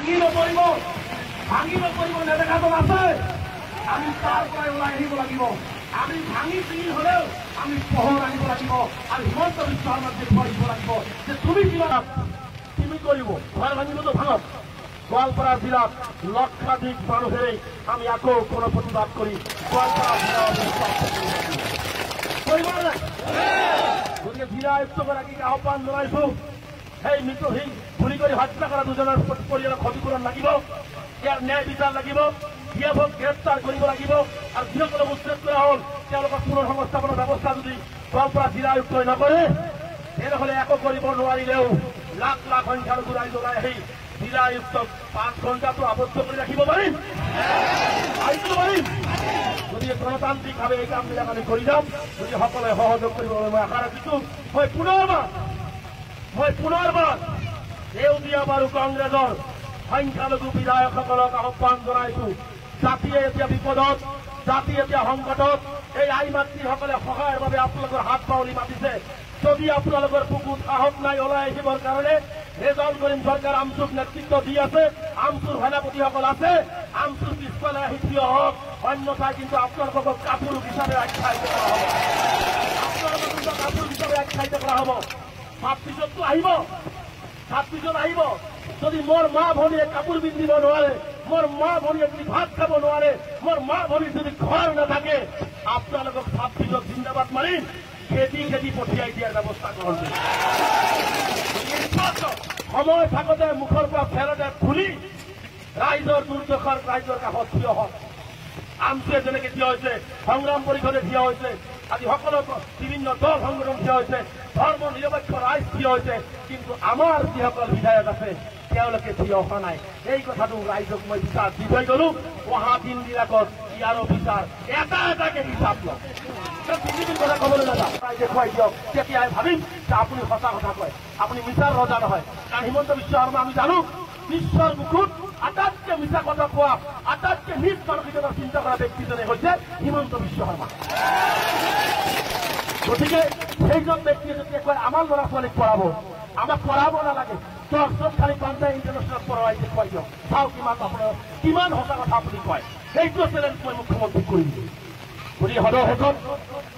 ভাঙি নপৰিব নেদেখাজন আছে আমি তাৰ পৰাই ওলাই আহিব লাগিব আমি ভাঙি চিঙি হলেও আমি পোহৰ আনিব লাগিব আৰু হিমন্ত বিশ্ব শৰ্মাক দেখুৱাই দিব লাগিব যে তুমি কিবা তুমি কৰিব ঘৰ ভাঙিবতো ভাঙক গোৱালপাৰা জিলাত লক্ষাধিক মানুহেৰে আমি আকৌ কোনো প্ৰতিবাদ কৰি গোৱালপাৰা জিলা গতিকে জিলা আয়ুক্তগৰাকীক আহ্বান জনাইছো সেই মৃতহীন গুলি কৰি হত্যা কৰা দুজনৰ পৰিয়ালক ক্ষতিপূৰণ লাগিব ইয়াৰ ন্যায় বিচাৰ লাগিব বিয়াভক গ্ৰেপ্তাৰ কৰিব লাগিব আৰু যিসকলক উচ্ছেদ কৰা হ'ল তেওঁলোকৰ পুনৰ সংস্থাপনৰ ব্যৱস্থা যদি গোৱালপাৰা জিলা আয়ুক্তই নকৰে তেনেহলে একো কৰিব নোৱাৰিলেও লাখ লাখ সংখ্যালঘু ৰাইজ ওলাই আহি জিলা আয়ুক্তক 5 ঘণ্টাটো আবদ্ধ কৰি ৰাখিব পাৰিম গতিকে গণতান্ত্ৰিকভাৱে এই কামবিলাক আমি কৰি যাম যদি সকলোৱে সহযোগ কৰিবলৈ মই আশা ৰাখিছো মই পুনৰবাৰ সেউজীয়া বাৰু কংগ্ৰেছৰ সংখ্যালঘু বিধায়কসকলক আহ্বান জনাইছো জাতিয়ে এতিয়া বিপদত জাতি এতিয়া সংকটত এই আই মাতৃসকলে সহায়ৰ বাবে আপোনালোকৰ হাত বাউলি মাতিছে যদি আপোনালোকৰ বুকুত সাহস নাই ওলাই আহিবৰ কাৰণে ৰেজাউল কৰিম চৰকাৰ আমচুক নেতৃত্ব দি আছে আমচুৰ সেনাপতিসকল আছে আমচুৰ পিছফালে আহি থিয় হওক অন্যথায় কিন্তু আপোনালোকক কাপোৰ হিচাপে আখ্যায়িত কৰা হ'ব ছাত্ৰীজনটো আহিব যদি মোৰ মা ভনীয়ে কাপোৰ পিন্ধিব নোৱাৰে মোৰ মা ভনীয়ে যদি ভাত খাব নোৱাৰে মোৰ মা ভনীৰ যদি ঘৰ নাথাকে আপোনালোকক ছাত্ৰীজন জিন্দাবাদ মাৰি খেদি পঠিয়াই দিয়াৰ ব্যৱস্থা গ্ৰহণ কৰিম সময় থাকোঁতে মুখৰ পৰা ফেৰতে খুলি ৰাইজৰ দুৰ্দশাৰ ৰাইজৰ কাষত থিয় হওক আমচুৱে যেনেকে থিয় হৈছে সংগ্ৰাম পৰিষদে থিয় হৈছে আজি সকলো বিভিন্ন দল সংগঠন থিয় হৈছে ধৰ্ম নিৰপেক্ষ ৰাইজ থিয় হৈছে কিন্তু আমাৰ যিসকল বিধায়ক আছে তেওঁলোকে থিয় হোৱা নাই এই কথাটো ৰাইজক মই বিচাৰ দি থৈ গলো অহা দিনবিলাকত ইয়াৰো বিচাৰ এটাকে হিচাপ লওক কথা কবলৈ নাযাওঁ দেখুৱাই দিয়ক তেতিয়াই ভাবিম যে আপুনি সঁচা কথা কয় আপুনি মিছাৰ ৰজা নহয় কাৰণ হিমন্ত বিশ্ব শৰ্মা আমি জানো বিশ্বৰ মুখত আটাইতকৈ মিছা কথা কোৱা আটাইতকৈ নিজ মানসিকতা চিন্তা কৰা ব্যক্তিজনে হৈছে হিমন্ত বিশ্ব শৰ্মা গতিকে সেইজন ব্যক্তিয়ে যেতিয়া কয় আমাৰ ল'ৰা ছোৱালীক পঢ়াব আমাক পঢ়াব নালাগে চব খালি পাঞ্জাৱ ইণ্টাৰনেশ্যনেল পঢ়াই দেখুৱাই দিয়ক চাওক কিমান সঁচা কথা আপুনি কয় সেইটো চেলেঞ্জ মই মুখ্যমন্ত্ৰীক কৰি দিছোঁ গতিকে সদৌ শেষত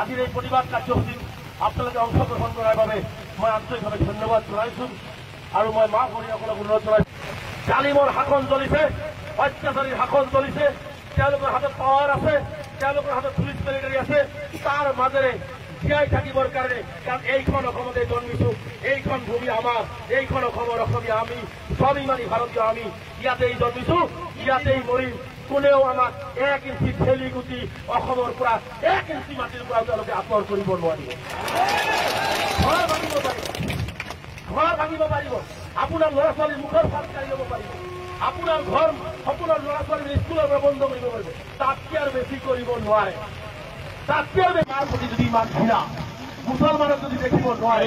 আজিৰ এই প্ৰতিবাদ কাৰ্যসূচীত আপোনালোকে অংশগ্ৰহণ কৰাৰ বাবে মই আন্তৰিকভাৱে ধন্যবাদ জনাইছোঁ আৰু মই মা ভনীসকলক অনুৰোধ জনাইছোঁ জালিমৰ শাসন চলিছে অত্যাচাৰীৰ শাসন চলিছে তেওঁলোকৰ হাতত পাৱাৰ আছে তেওঁলোকৰ হাতত পুলিচ মিলিটাৰী আছে তাৰ মাজেৰে জীয়াই থাকিবৰ কাৰণে কাৰণ এইখন অসমতে জন্মিছো এইখন ভূমি আমাৰ এইখন অসমৰ অসমীয়া আমি স্বাভিমানী ভাৰতীয় আমি ইয়াতেই জন্মিছো ইয়াতেই মৰিম কোনেও আমাক 1 ইঞ্চি ঠেলি গুটি অসমৰ পৰা 1 ইঞ্চি মাটিৰ পৰা তেওঁলোকে আঁতৰ কৰিব নোৱাৰিব ঘৰ ভাঙিব পাৰিব আপোনাৰ ল'ৰা ছোৱালীৰ মুখৰ ফাল কাঢ়ি ল'ব পাৰিব আপোনাৰ ঘৰ সপোনৰ ল'ৰা ছোৱালীৰ স্কুলৰ পৰা বন্ধ কৰিব পাৰিব তাতকৈ আৰু বেছি কৰিব নোৱাৰে তাতকৈ আৰু মাৰ প্ৰতি যদি ইমান ঘৃণা মুছলমানক যদি দেখিব নোৱাৰে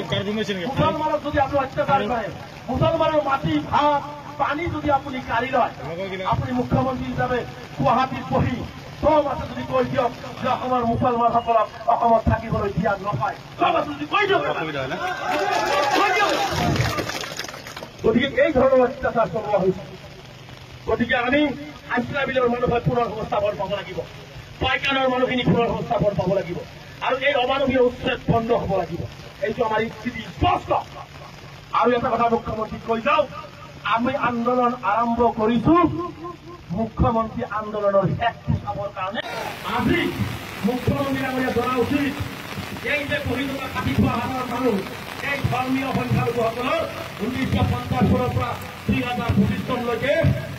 মুছলমানক যদি আপুনি অত্যাচাৰ কৰে মুছলমানৰ মাটি ভাত পানী যদি আপুনি কাঢ়ি লয় আপুনি মুখ্যমন্ত্ৰী হিচাপে গুৱাহাটীত বহি চব আছে যদি কৈ দিয়ক যে অসমৰ মুছলমানসকলক অসমত থাকিবলৈ দিয়া নাপায় চব আছে যদি কৈ দিয়ক গতিকে এই ধৰণৰ অত্যাচাৰ চলোৱা হৈছে গতিকে আমি আঞ্চলিক বিলৰ মানুহে পুনৰ সংস্থাপন পাব লাগিব পাইকানৰ মানুহখিনি পুনৰ সংস্থাপন পাব লাগিব আৰু এই অমানৱীয় উচ্ছেদ বন্ধ হ'ব লাগিব এইটো আমাৰ স্থিতি স্পষ্ট আৰু এটা কথা মুখ্যমন্ত্ৰীক কৈ যাওঁ আমি আন্দোলন আৰম্ভ কৰিছো মুখ্যমন্ত্ৰী আন্দোলনৰ শেষটো চাবৰ কাৰণে আজি মুখ্যমন্ত্ৰীয়ে জনা উচিত এই যে বহি থকা কাটি থোৱা হাজাৰ মানুহ এই ধৰ্মীয় সংখ্যালঘুসকলৰ 1950 চনৰ পৰা 2025 চনলৈকে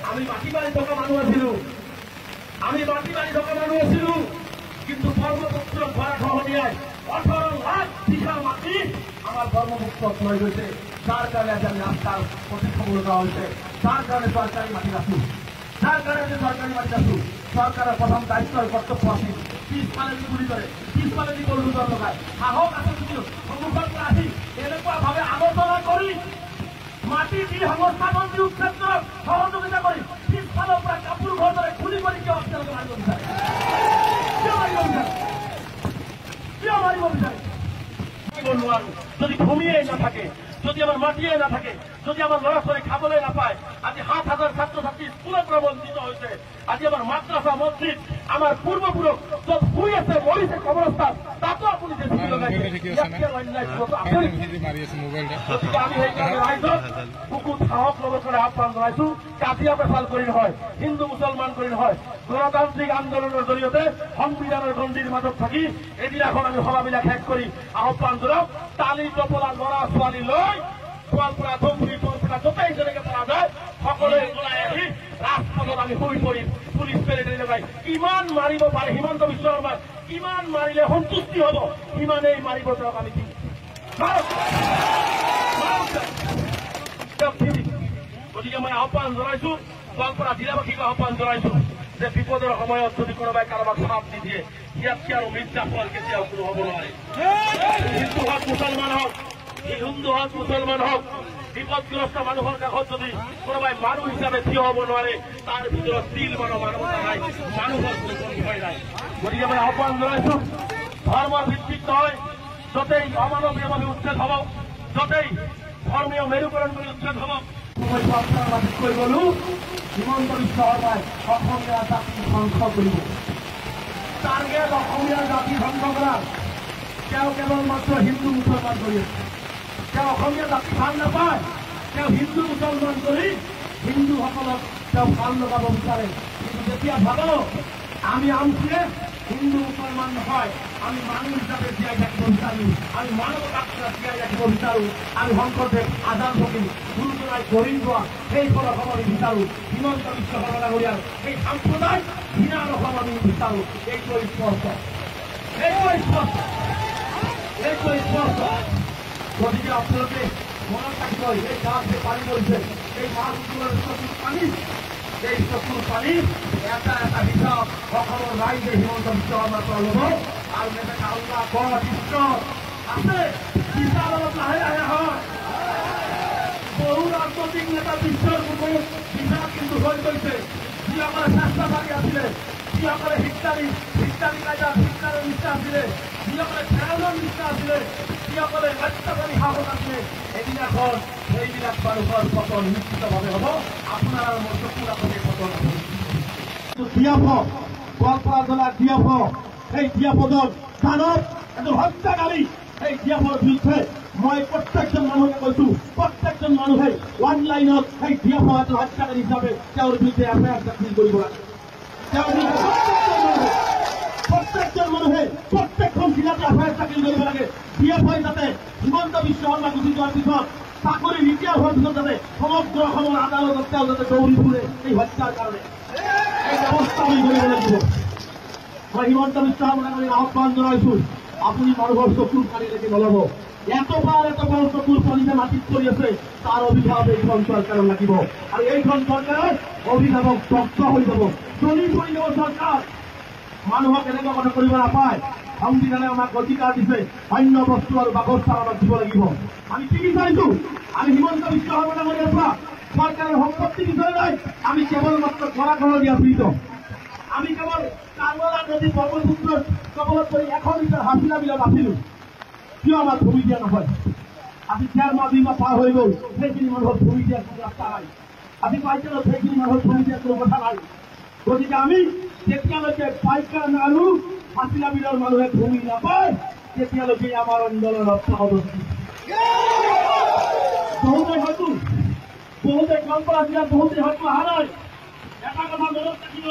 আমি মাটি মাৰি থকা মানুহ আছিলো কিন্তু ব্ৰহ্মপুত্ৰ খহনীয়াই 18 লাখ বিঘা মাটি আমাৰ ব্ৰহ্মপুত্ৰত লৈ গৈছে যাৰ কাৰণে আজি আমি ৰাস্তাৰ প্ৰতীক হ'ব লগা হৈছে যাৰ কাৰণে চৰকাৰী মাটি আছোঁ চৰকাৰৰ প্ৰথম দায়িত্ব কৰ্তব্য আছিল পিছফালে গুলি কৰে পিছফালে গৰুদৰ লগায় সাহস আছে যদিও সন্মুখৰ পৰা আহি এনেকুৱাভাৱে আলোচনা কৰি মাটি দি সংস্থাপন দি উচ্ছেদৰ সহযোগিতা কৰি পিছফালৰ পৰা কাপোৰ ঘৰ দৰে খুলি কৰি কিয় আপোনালোকে মাৰিব বিচাৰে কিয় মাৰিব বিচাৰে নোৱাৰো যদি ভূমিয়ে নাথাকে যদি আমাৰ মাটিয়ে নাথাকে যদি আমাৰ ল'ৰা ছোৱালী খাবলৈ নাপায় আজি 7,000 ছাত্ৰ ছাত্ৰী স্কুলেৰ পৰা বঞ্চিত হৈছে আজি আমাৰ মাদ্ৰাসা মছজিদ আমাৰ পূৰ্বপুৰুষ য'ত শুই আছে মৰিছে কবৰস্থান তাতো আপুনি জেচিবি লগাইছে আমি সেইকাৰণে ৰাইজক বুকুত সাহস ল'বৰ কাৰণে আহ্বান জনাইছো কাজিয়া পেচাল কৰি নহয় হিন্দু মুছলমান কৰি নহয় গণতান্ত্ৰিক আন্দোলনৰ জৰিয়তে সংবিধানৰ গণ্ডিৰ মাজত থাকি এদিনাখন আমি সভাবিলাক শেষ কৰি আহ্বান জনাওক তালি টপলা ল'ৰা ছোৱালী লৈ গোৱালপাৰা ধুবুৰী বৰপেটা য'তেই যেনেকে পৰা যায় সকলোৱে ওলাই আহি ৰাজপথত আমি শুই পৰিম পুলিচ পেৰেডি লগাই কিমান মাৰিব পাৰে হিমন্ত বিশ্ব শৰ্মাক কিমান মাৰিলে সন্তুষ্টি হ'ব সিমানেই মাৰিব তেওঁক আমি দিম গতিকে মই আহ্বান জনাইছো গোৱালপাৰা জিলাবাসীক আহ্বান জনাইছো যে বিপদৰ সময়ত যদি কোনোবাই কাৰোবাক চাপ দি দিয়ে ইয়াতকে আৰু মিৰ্জাফৰ কেতিয়াও কোনো হ'ব নোৱাৰে হিন্দু হওক মুছলমান হওক হিন্দু হওক মুছলমান হওক বিপদগ্ৰস্ত মানুহৰ কাষত যদি কোনোবাই মানুহ হিচাপে থিয় হ'ব নোৱাৰে তাৰ ভিতৰত তিল মানৱতা নাই মানুহৰ কোনো ভয় নাই গতিকে মই আহ্বান জনাইছো ধৰ্মৰ ভিত্তিত নহয় য'তেই অমানৱীয়ভাৱে উচ্ছেদ হ'ব য'তেই ধৰ্মীয় মেৰুকৰণ কৰি উচ্ছেদ হ'ব কৈ গলো হিমন্ত বিশ্ব শৰ্মাই অসমীয়া জাতি ধ্বংস কৰিব টাৰ্গেট অসমীয়া জাতি ধ্বংস কৰা তেওঁ কেৱল মাত্ৰ হিন্দু মুছলমান কৰি আছে তেওঁ অসমীয়া জাতি ভাল নাপায় তেওঁ হিন্দু মুছলমান কৰি হিন্দুসকলক তেওঁ ভাল লগাব বিচাৰে কিন্তু যেতিয়া ভাব আমি আমছে হিন্দু মুছলমান নহয় আমি মানুহ হিচাপে জীয়াই ৰাখিব বিচাৰো আমি মানৱতাক জীয়াই ৰাখিব বিচাৰো আমি শংকৰদেৱ আজাদ ফকীৰ গুৰুজনাই গঢ়ি যোৱা সেইখন অসম আমি বিচাৰো হিমন্ত বিশ্ব শৰ্মা ডাঙৰীয়াৰ সেই সাম্প্ৰদায়িক ঘৃণাৰ অসম আমি বিচাৰো এইটো স্পষ্ট গতিকে আপোনালোকে মনত ৰাখিব এই গাছ যে পানী পৰিছে এই মাছ চকুৰ পানী এই চকুৰ পানী এটা এটা হিচাপ অসমৰ ৰাইজে হিমন্ত বিশ্ব শৰ্মাৰ পৰা ল'ব আৰু নেতাকে আল্লাহ বৰ বিশ্ব আছে হিচাপ অলপ লাহে লাহে হয় বহু ৰাজনৈতিক নেতা বিশ্বৰ বুকুত হিচাপ কিন্তু হৈ গৈছে যিসকলে স্বাস্থ্যবাদী আছিলে যিসকলে হিটলাৰী কাইদা হিটলাৰৰ নিষ্ঠা আছিলে যিসকলে ফেৰাউনৰ নিষ্ঠা আছিলে যিসকলে অত্যাচাৰী শাসক আছিলে এদিনাখন সেইবিলাক মানুহৰ পতন নিশ্চিতভাৱে হ'ব আপোনাৰ মোৰ চকুৰ আগতে পতন হ'ব ডিএফ গোৱালপাৰা জিলাৰ ডিএফ সেই ডিএফৰ দানৱ এজন হত্যাকাৰী সেই ডিএফৰ বিৰুদ্ধে মই প্ৰত্যেকজন মানুহকে কৈছো প্ৰত্যেকজন মানুহে ওৱান লাইনত সেই ডিএফ এজন হত্যাকাৰী হিচাপে তেওঁৰ বিৰুদ্ধে এফআইআৰ দাখিল কৰিব লাগে প্ৰত্যেকজন মানুহে প্ৰত্যেকখন জিলাতে এফআইআৰ দাখিল কৰিব লাগে ডিএফআই যাতে হিমন্ত বিশ্ব শৰ্মা গুচি যোৱাৰ পিছত চাকৰি ৰিটায়াৰ হোৱাৰ পিছত যাতে সমগ্ৰ অসমৰ আদালতত তেওঁ যাতে দৌৰি ফুৰে এই হত্যাৰ কাৰণে এই ব্যৱস্থা আমি কৰিব লাগিব মই হিমন্ত বিশ্ব শৰ্মা ডাঙৰীয়াক আহ্বান জনাইছো আপুনি মানুহৰ চকুৰ পানীলৈকে নল'ব এতবাৰ চকুৰ পানীতে মাটিত পৰি আছে তাৰ অভিভাৱক এইখন চৰকাৰৰ লাগিব আৰু এইখন চৰকাৰৰ অভিভাৱক দক্ষ হৈ যাব জ্বলি পৰি যাব চৰকাৰ মানুহক এনেকুৱা কথা কৰিব নাপায় সংবিধানে আমাক অধিকাৰ দিছে অন্য বস্তু আৰু বাসস্থান আমাক দিব লাগিব আমি কি বিচাৰিছো আমি হিমন্ত বিশ্ব শৰ্মা ডাঙৰীয়াৰ পৰা চৰকাৰৰ সম্পত্তি বিচাৰি নাই আমি কেৱল মাত্ৰ গৰাঘৰ দিয়া পীড়িত আমি কেৱল কামলা নদী ব্ৰহ্মপুত্ৰৰ কবলত পৰি 1 লিটাৰ হাছিলা বিলত আছিলো কিয় আমাক ভূমি দিয়া নহয় আজি 4 মাহ 2 মাহ পাৰ হৈ গ'ল সেইখিনি মানুহক ভূমি দিয়াৰ কোনো ৰাস্তা নাই আজি পাইকাৰত সেইখিনি মানুহক ভূমি দিয়াৰ কোনো কথা নাই গতিকে আমি যেতিয়ালৈকে পাইকাৰ আৰু হাছিলা বিলৰ মানুহে ভূমি নাপায় তেতিয়ালৈকে আমাৰ আন্দোলন অব্যাহত বহুতে গোৱালপাৰা জিলাত বহুতে হয়তো অহা নাই এটা কথা মনত ৰাখিব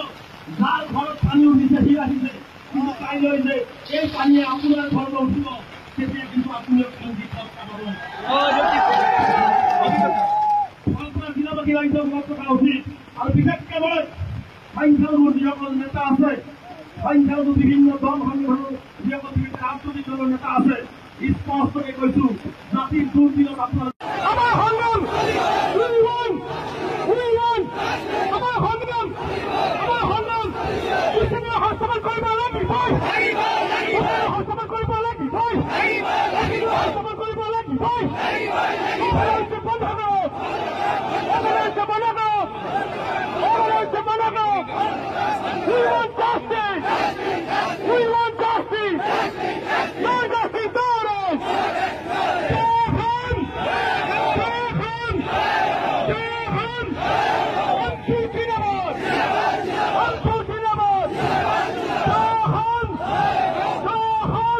যাৰ ঘৰত পানী উঠিছে সি আহিছে কিন্তু কাইলৈ যে এই পানীয়ে আপোনাৰ ঘৰলৈ উঠিব তেতিয়া কিন্তু আপুনিও গোৱালপাৰা জিলাবাসী ৰাইজৰ মত থকা উচিত আৰু বিশেষকে মই সংখ্যালঘু যিসকল নেতা আছে সংখ্যালঘু বিভিন্ন দল সংগঠনৰ যিসকল বিভিন্ন ৰাজনৈতিক দলৰ নেতা আছে স্পষ্টকে কৈছো জাতিৰ দুৰ্দিনত আপোনাৰ আমাৰ সংগ্ৰাম হস্তান্তৰ কৰিব লাগে হস্তান্তৰ কৰিব লাগে